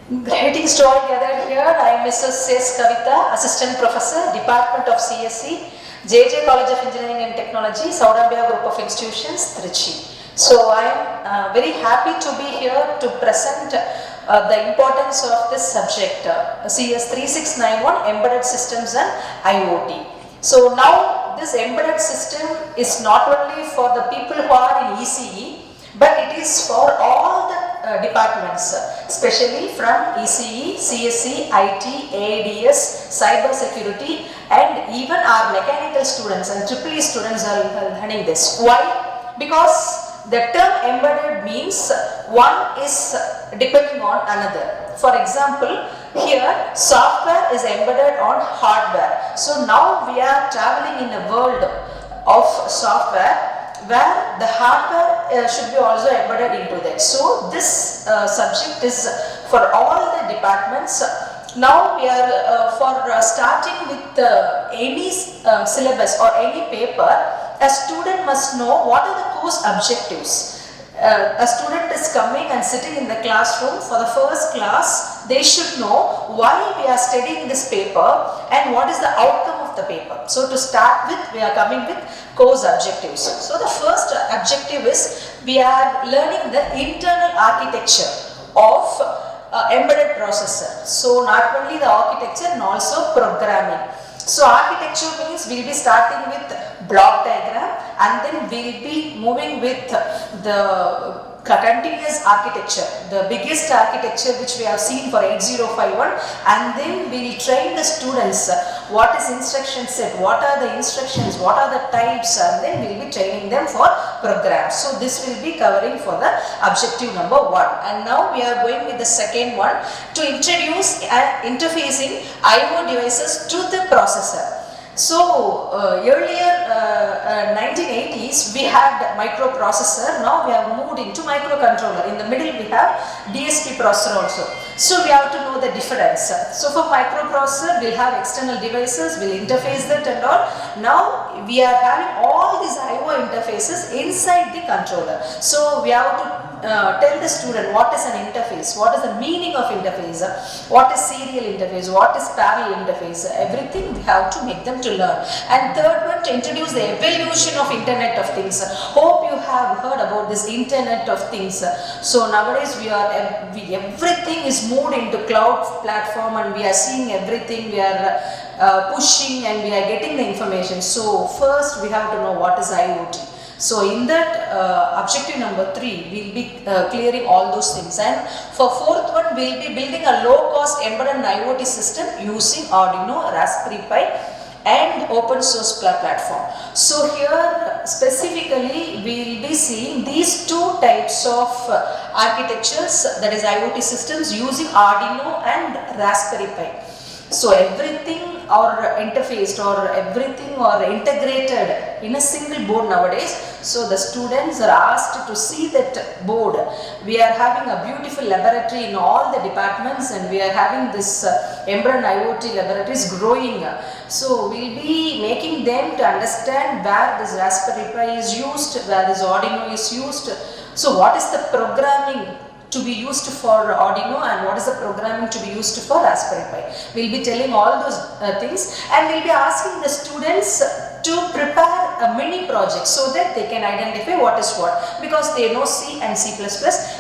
Greetings to all gathered here. I am Mrs.S.Kavitha, Assistant Professor, Department of CSE, JJ College of Engineering and Technology, Saurabhya Group of Institutions, Trichy. So I am very happy to be here to present the importance of this subject, CS-3691, Embedded Systems and IoT. So now this embedded system is not only for the people who are in ECE, but it is for all the departments, especially from ECE, CSE, IT, AADS, cyber security, and even our mechanical students and Triply students are learning this. Why? Because the term embedded means one is depending on another. For example, here software is embedded on hardware. So now we are traveling in a world of software where the hardware should be also embedded into that. So this subject is for all the departments. Now we are starting with any syllabus or any paper, a student must know what are the course objectives. A student is coming and sitting in the classroom for the first class, they should know why we are studying this paper and what is the outcome of the paper. So to start with, we are coming with course objectives. So the first objective is we are learning the internal architecture of embedded processor. So not only the architecture and also programming. So architecture means we will be starting with block diagram and then we will be moving with the continuous architecture, the biggest architecture which we have seen for 8051, and then we will train the students what is instruction set, what are the instructions, what are the types, and then we will be training them for programs. So this will be covering for the objective number 1. And now we are going with the second one to introduce interfacing IO devices to the processor. So earlier 1980s we had microprocessor, now we have moved into microcontroller. In the middle we have DSP processor also. So we have to know the difference. So for microprocessor we'll have external devices, we'll interface that and all. Now we are having all these IO interfaces inside the controller. So we have to tell the student what is an interface, what is the meaning of interface, what is serial interface, what is parallel interface, everything we have to make them to learn. And third one, to introduce the evolution of Internet of Things. Hope you have heard about this Internet of Things. So nowadays everything is moved into cloud platform and we are seeing everything, we are pushing and we are getting the information. So first we have to know what is IoT. So in that objective number 3, we will be clearing all those things, and for fourth one we will be building a low cost embedded IoT system using Arduino, Raspberry Pi and open source platform. So here specifically we will be seeing these two types of architectures, that is IoT systems using Arduino and Raspberry Pi. So everything are interfaced or everything are integrated in a single board nowadays. So the students are asked to see that board. We are having a beautiful laboratory in all the departments and we are having this embedded IoT laboratories growing. So we will be making them to understand where this Raspberry Pi is used, where this Arduino is used. So what is the programming to be used for Arduino and what is the programming to be used for Raspberry Pi. We will be telling all those things, and we will be asking the students to prepare a mini project so that they can identify what is what, because they know C and C++.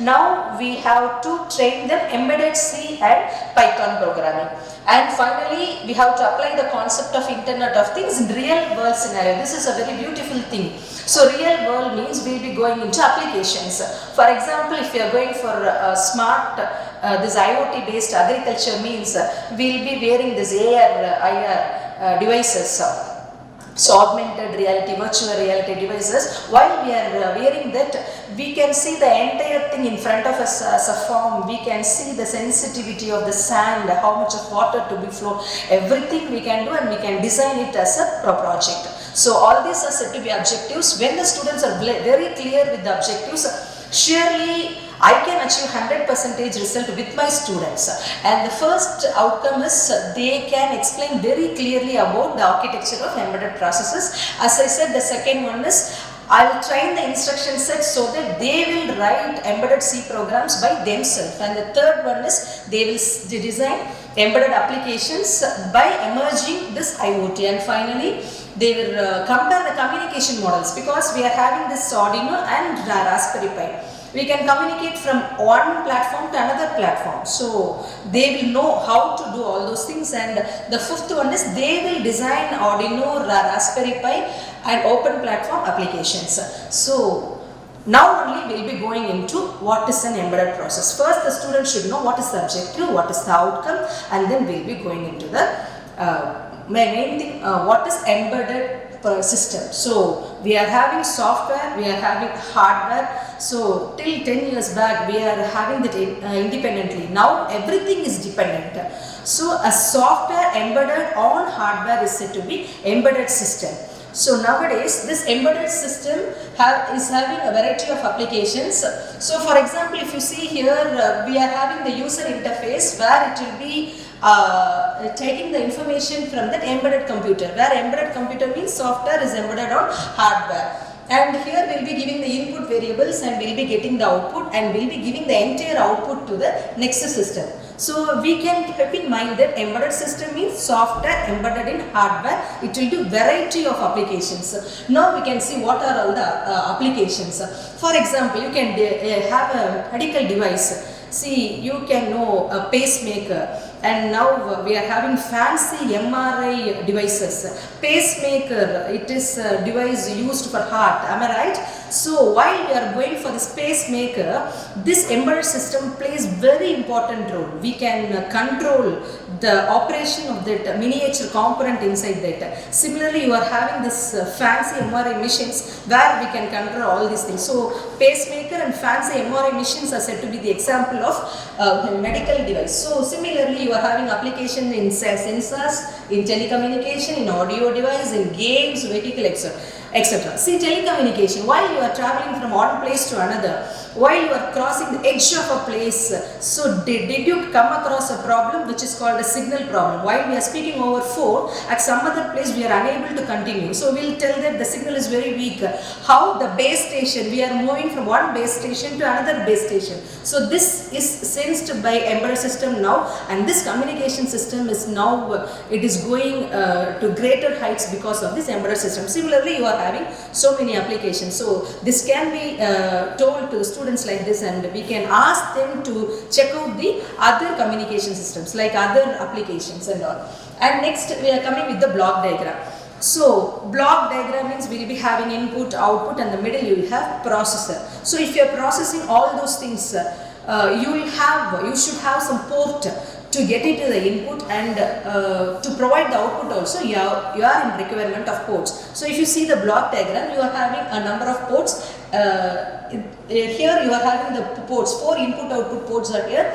Now we have to train them embedded C and Python programming. And finally we have to apply the concept of Internet of Things in real world scenario. This is a very beautiful thing. So real world means we will be going into applications. For example, if you are going for smart, this IoT based agriculture means we will be wearing this AR, IR devices. So augmented reality, virtual reality devices. While we are wearing that, we can see the entire thing in front of us as a farm. We can see the sensitivity of the sand, how much of water to be flowed. Everything we can do and we can design it as a project. So all these are said to be objectives. When the students are very clear with the objectives, surely I can achieve 100% result with my students. And the first outcome is they can explain very clearly about the architecture of embedded processors. As I said, the second one is I will train the instruction set so that they will write embedded C programs by themselves. And the third one is they will design embedded applications by emerging this IoT. And finally, they will compare the communication models, because we are having this Arduino and Raspberry Pi. We can communicate from one platform to another platform. So they will know how to do all those things. And the fifth one is they will design Arduino, Raspberry Pi and open platform applications. So now only we will be going into what is an embedded process. First the student should know what is the objective, what is the outcome, and then we will be going into the main thing, what is embedded system. So we are having software, we are having hardware. So till 10 years back we are having that independently. Now everything is dependent. So a software embedded on hardware is said to be embedded system. So nowadays this embedded system is having a variety of applications. So for example, if you see here, we are having the user interface where it will be taking the information from that embedded computer, where embedded computer means software is embedded on hardware. And here we will be giving the input variables and we will be getting the output, and we will be giving the entire output to the next system. So we can keep in mind that embedded system means software embedded in hardware. It will do variety of applications. Now we can see what are all the applications. For example, you can have a medical device. See, you can know a pacemaker, and now we are having fancy MRI devices. Pacemaker, it is a device used for heart, am I right? So while we are going for this pacemaker, this embedded system plays very important role. We can control the operation of that miniature component inside that. Similarly, you are having this fancy MRI machines where we can control all these things. So pacemaker and fancy MRI machines are said to be the example of medical device. So similarly, you are having application in sensors, in telecommunication, in audio device, in games, vehicle, etc. See, telecommunication, while you are traveling from one place to another, while you are crossing the edge of a place, so did you come across a problem which is called a signal problem? While we are speaking over phone, at some other place we are unable to continue. So we will tell that the signal is very weak. How the base station, we are moving from one base station to another base station. So this is sensed by embedded system now, and this communication system is now, it is going to greater heights because of this embedded system. Similarly, you are having so many applications. So this can be told to the students like this, and we can ask them to check out the other communication systems like other applications and all. And next we are coming with the block diagram. So block diagram means we will be having input, output, and the middle you will have processor. So if you are processing all those things, you should have some port to get into the input, and to provide the output also you are in requirement of ports. So if you see the block diagram, you are having a number of ports. Here you are having the ports, 4 input output ports are here.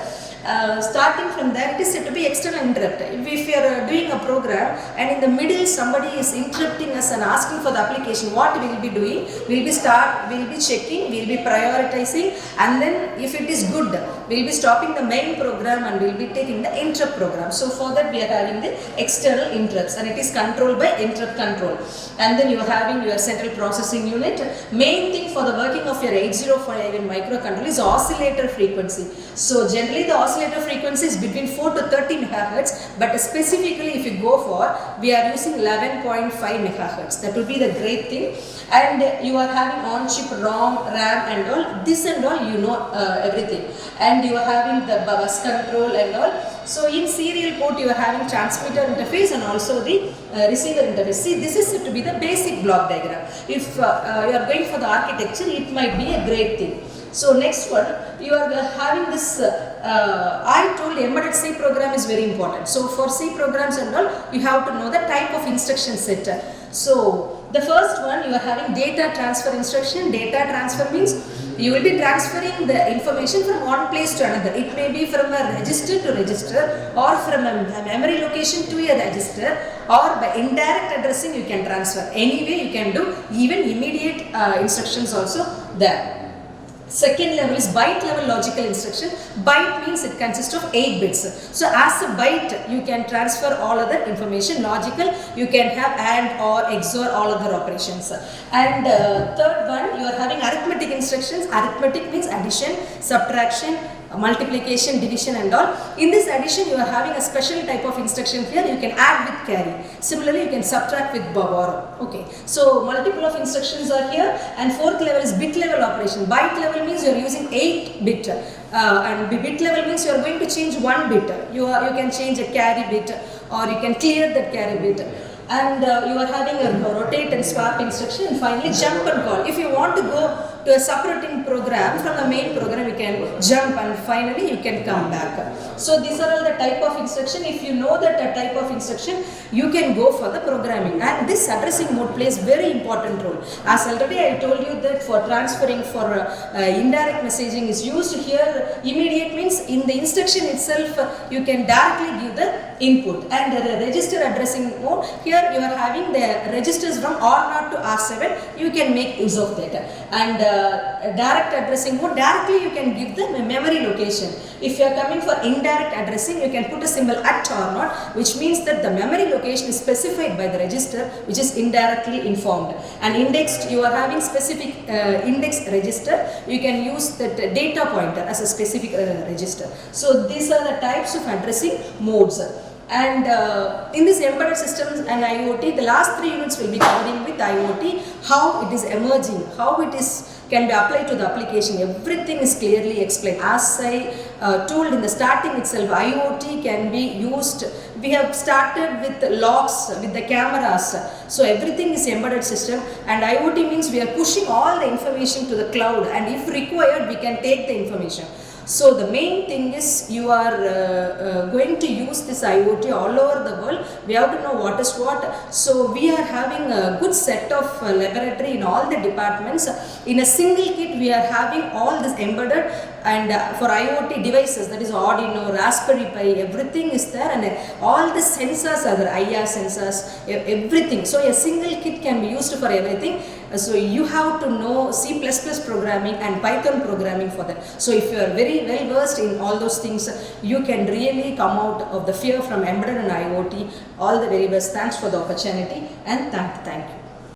Starting from there, it is said to be external interrupt. If you are doing a program and in the middle somebody is interrupting us and asking for the application, what we will be doing? We will be checking, we will be prioritizing, and then if it is good, we will be stopping the main program and we will be taking the interrupt program. So for that we are having the external interrupts, and it is controlled by interrupt control. And then you are having your central processing unit. Main thing for the working of your 8051 microcontroller is oscillator frequency. So generally the oscillator frequency is between 4 to 30 MHz, but specifically if you go for, we are using 11.5 MHz. That will be the great thing. And you are having on-chip ROM, RAM and all, this and all, you know everything. And you are having the bus control and all. So in serial port you are having transmitter interface and also the receiver interface. See, this is said to be the basic block diagram. If you are going for the architecture, it might be a great thing. So next one, you are having this, I told embedded C program is very important. So for C programs and all, you have to know the type of instruction set. So the first one, you are having data transfer instruction. Data transfer means you will be transferring the information from one place to another. It may be from a register to register, or from a memory location to a register, or by indirect addressing you can transfer. Anyway you can do, even immediate instructions also there. Second level is byte level logical instruction. Byte means it consists of 8 bits. So as a byte, you can transfer all other information. Logical, you can have AND or XOR all other operations. And third one, you are having arithmetic instructions. Arithmetic means addition, subtraction, multiplication, division and all. In this addition, you are having a special type of instruction here. You can add with carry. Similarly, you can subtract with borrow. Okay. So multiple of instructions are here. And fourth level is bit level operation. Byte level means you are using 8 bit. And bit level means you are going to change 1 bit. You can change a carry bit or you can clear that carry bit. And you are having a rotate and swap instruction, and finally jump and call. If you want to go to a separating program from the main program, you can jump and finally you can come back. So these are all the type of instruction. If you know that type of instruction, you can go for the programming, and this addressing mode plays very important role. As already I told you that for transferring, for indirect messaging is used here. Immediate means in the instruction itself you can directly give the input, and the register addressing mode, here you are having the registers from R0 to R7, you can make use of that. And direct addressing mode, directly you can give the memory location. If you are coming for indirect addressing, you can put a symbol at R0, which means that the memory location is specified by the register, which is indirectly informed. And indexed, you are having specific index register, you can use that data pointer as a specific register. So these are the types of addressing modes. And in this embedded systems and IoT, the last 3 units will be covering with IoT, how it is emerging, how it is can be applied to the application. Everything is clearly explained. As I told in the starting itself, IoT can be used. We have started with locks, with the cameras. So everything is embedded system, and IoT means we are pushing all the information to the cloud, and if required, we can take the information. So the main thing is you are going to use this IoT all over the world. We have to know what is what. So we are having a good set of laboratory in all the departments. In a single kit, we are having all this embedded, and for IoT devices, that is Arduino, Raspberry Pi, everything is there, and all the sensors are there, IR sensors, everything. So a single kit can be used for everything. So you have to know C++ programming and Python programming for that. So if you are very well versed in all those things, you can really come out of the fear from embedded and IoT. All the very best. Thanks for the opportunity, and thank you.